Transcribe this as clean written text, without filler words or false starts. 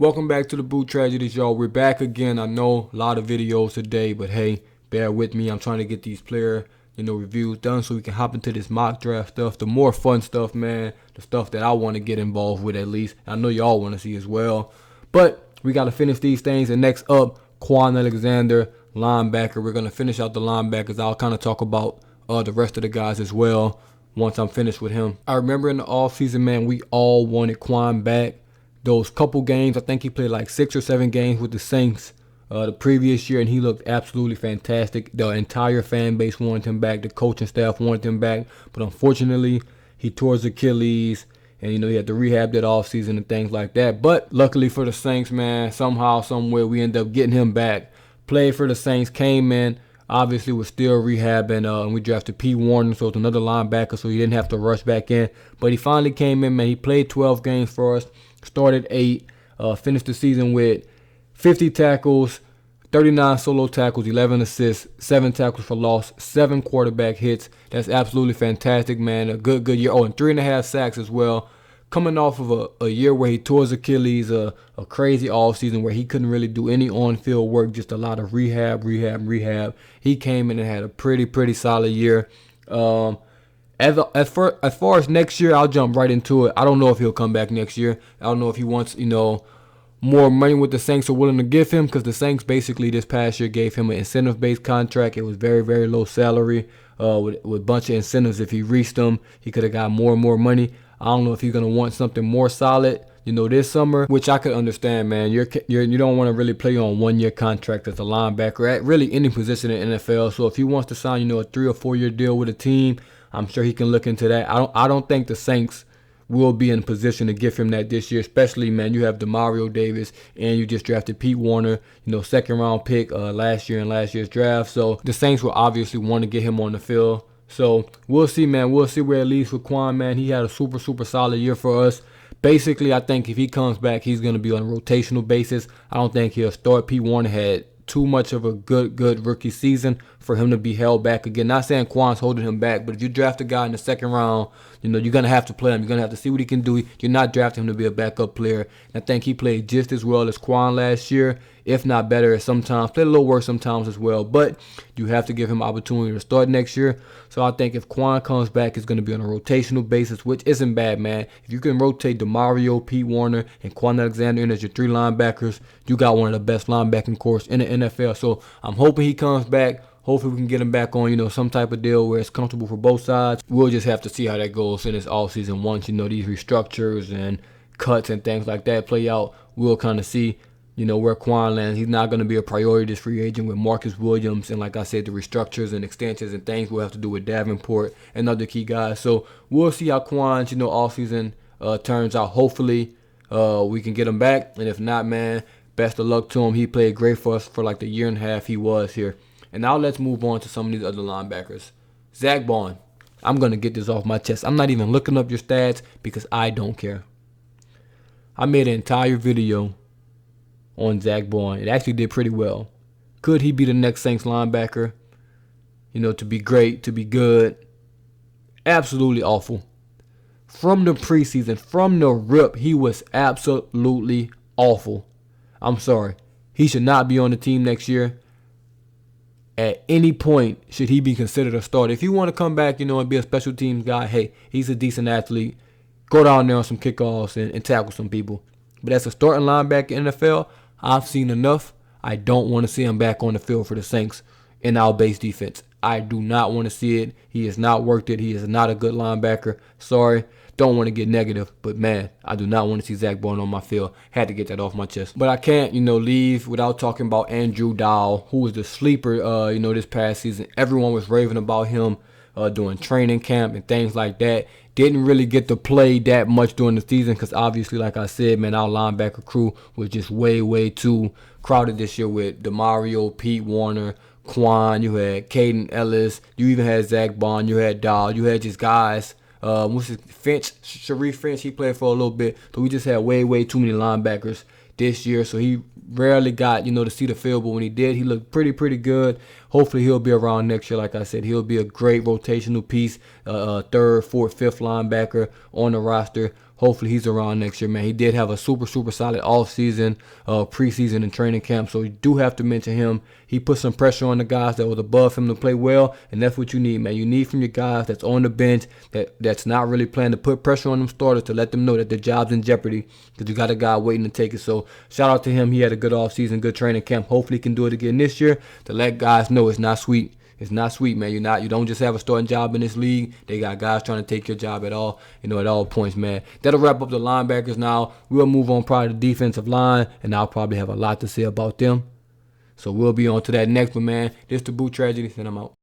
Welcome back to the Boot Tragedies, y'all. We're back again. I know a lot of videos today, but hey, bear with me. I'm trying to get these player, reviews done so we can hop into this mock draft stuff, the more fun stuff, man, the stuff that I want to get involved with at least. I know y'all want to see as well. But we got to finish these things. And next up, Kwon Alexander, linebacker. We're going to finish out the linebackers. I'll kind of talk about the rest of the guys as well once I'm finished with him. I remember in the offseason, man, we all wanted Quan back. Those couple games, I think he played like 6 or 7 games with the Saints the previous year, and he looked absolutely fantastic. The entire fan base wanted him back. The coaching staff wanted him back. But unfortunately, he tore his Achilles, and, he had to rehab that offseason and things like that. But luckily for the Saints, man, somehow, somewhere, we ended up getting him back. Played for the Saints, came in, obviously was still rehabbing, and we drafted P. Warner, so it's another linebacker, so he didn't have to rush back in. But he finally came in, man. He played 12 games for us. Started 8, finished the season with 50 tackles, 39 solo tackles, 11 assists, 7 tackles for loss, 7 quarterback hits. That's absolutely fantastic, man. A good year. Oh, and 3.5 sacks as well. Coming off of a year where he tore his Achilles, a crazy offseason where he couldn't really do any on-field work, just a lot of rehab. He came in and had a pretty solid year. As far as next year, I'll jump right into it. I don't know if he'll come back next year. I don't know if he wants, more money with the Saints are willing to give him, because the Saints basically this past year gave him an incentive-based contract. It was very low salary with a bunch of incentives. If he reached them, he could have got more and more money. I don't know if he's going to want something more solid, this summer, which I could understand, man. You don't want to really play on 1-year contract as a linebacker at really any position in the NFL. So if he wants to sign, a 3 or 4 year deal with a team, I'm sure he can look into that. I don't think the Saints will be in position to give him that this year, especially, man, you have Demario Davis and you just drafted Pete Warner, second round pick last year in last year's draft. So the Saints will obviously want to get him on the field. So we'll see, man. We'll see where it leads with Quan, man. He had a super solid year for us. Basically, I think if he comes back, he's going to be on a rotational basis. I don't think he'll start. Pete Warner had too much of a good rookie season for him to be held back again. Not saying Quan's holding him back, but if you draft a guy in the second round, you're going to have to play him. You're going to have to see what he can do. You're not drafting him to be a backup player. And I think he played just as well as Quan last year, if not better sometimes. Played a little worse sometimes as well, but you have to give him opportunity to start next year. So I think if Quan comes back, it's going to be on a rotational basis, which isn't bad, man. If you can rotate Demario, Pete Warner, and Kwon Alexander in as your 3 linebackers, you got one of the best linebacking corps in the NFL. So I'm hoping he comes back. Hopefully we can get him back on, some type of deal where it's comfortable for both sides. We'll just have to see how that goes in this offseason once, these restructures and cuts and things like that play out. We'll kind of see, where Quan lands. He's not going to be a priority this free agent with Marcus Williams. And like I said, the restructures and extensions and things we'll have to do with Davenport and other key guys. So we'll see how Quan's, offseason turns out. Hopefully we can get him back. And if not, man, best of luck to him. He played great for us for like the year and a half he was here. And now let's move on to some of these other linebackers. Zack Bond. I'm going to get this off my chest. I'm not even looking up your stats because I don't care. I made an entire video on Zack Bond. It actually did pretty well. Could he be the next Saints linebacker? To be great, to be good. Absolutely awful. From the preseason, from the rip, he was absolutely awful. I'm sorry. He should not be on the team next year. At any point, should he be considered a starter? If you want to come back, and be a special teams guy, hey, he's a decent athlete. Go down there on some kickoffs and tackle some people. But as a starting linebacker in the NFL, I've seen enough. I don't want to see him back on the field for the Saints in our base defense. I do not want to see it. He has not worked it. He is not a good linebacker. Sorry. Don't want to get negative, but man, I do not want to see Zack Bond on my field. Had to get that off my chest. But I can't, leave without talking about Andrew Dowell, who was the sleeper, this past season. Everyone was raving about him during training camp and things like that. Didn't really get to play that much during the season because obviously, like I said, man, our linebacker crew was just way too crowded this year with Demario, Pete Warner, Quan. You had Caden Ellis. You even had Zack Bond. You had Dowell. You had just guys. Sharif Finch, he played for a little bit, but we just had way too many linebackers this year, so he rarely got, to see the field, but when he did, he looked pretty good. Hopefully he'll be around next year. Like I said, he'll be a great rotational piece, 3rd, 4th, 5th linebacker on the roster. hopefully he's around next year, man. He did have a super solid offseason, preseason, and training camp. So you do have to mention him. He put some pressure on the guys that was above him to play well, and that's what you need, man. You need from your guys that's on the bench that's not really playing to put pressure on them starters to let them know that their job's in jeopardy because you got a guy waiting to take it. So shout out to him. He had a good offseason, good training camp. Hopefully he can do it again this year to let guys know it's not sweet. It's not sweet, man. You don't just have a starting job in this league. They got guys trying to take your job at all points, man. That'll wrap up the linebackers now. We'll move on probably to the defensive line, and I'll probably have a lot to say about them. So we'll be on to that next one, man. This the Boot Tragedy, and I'm out.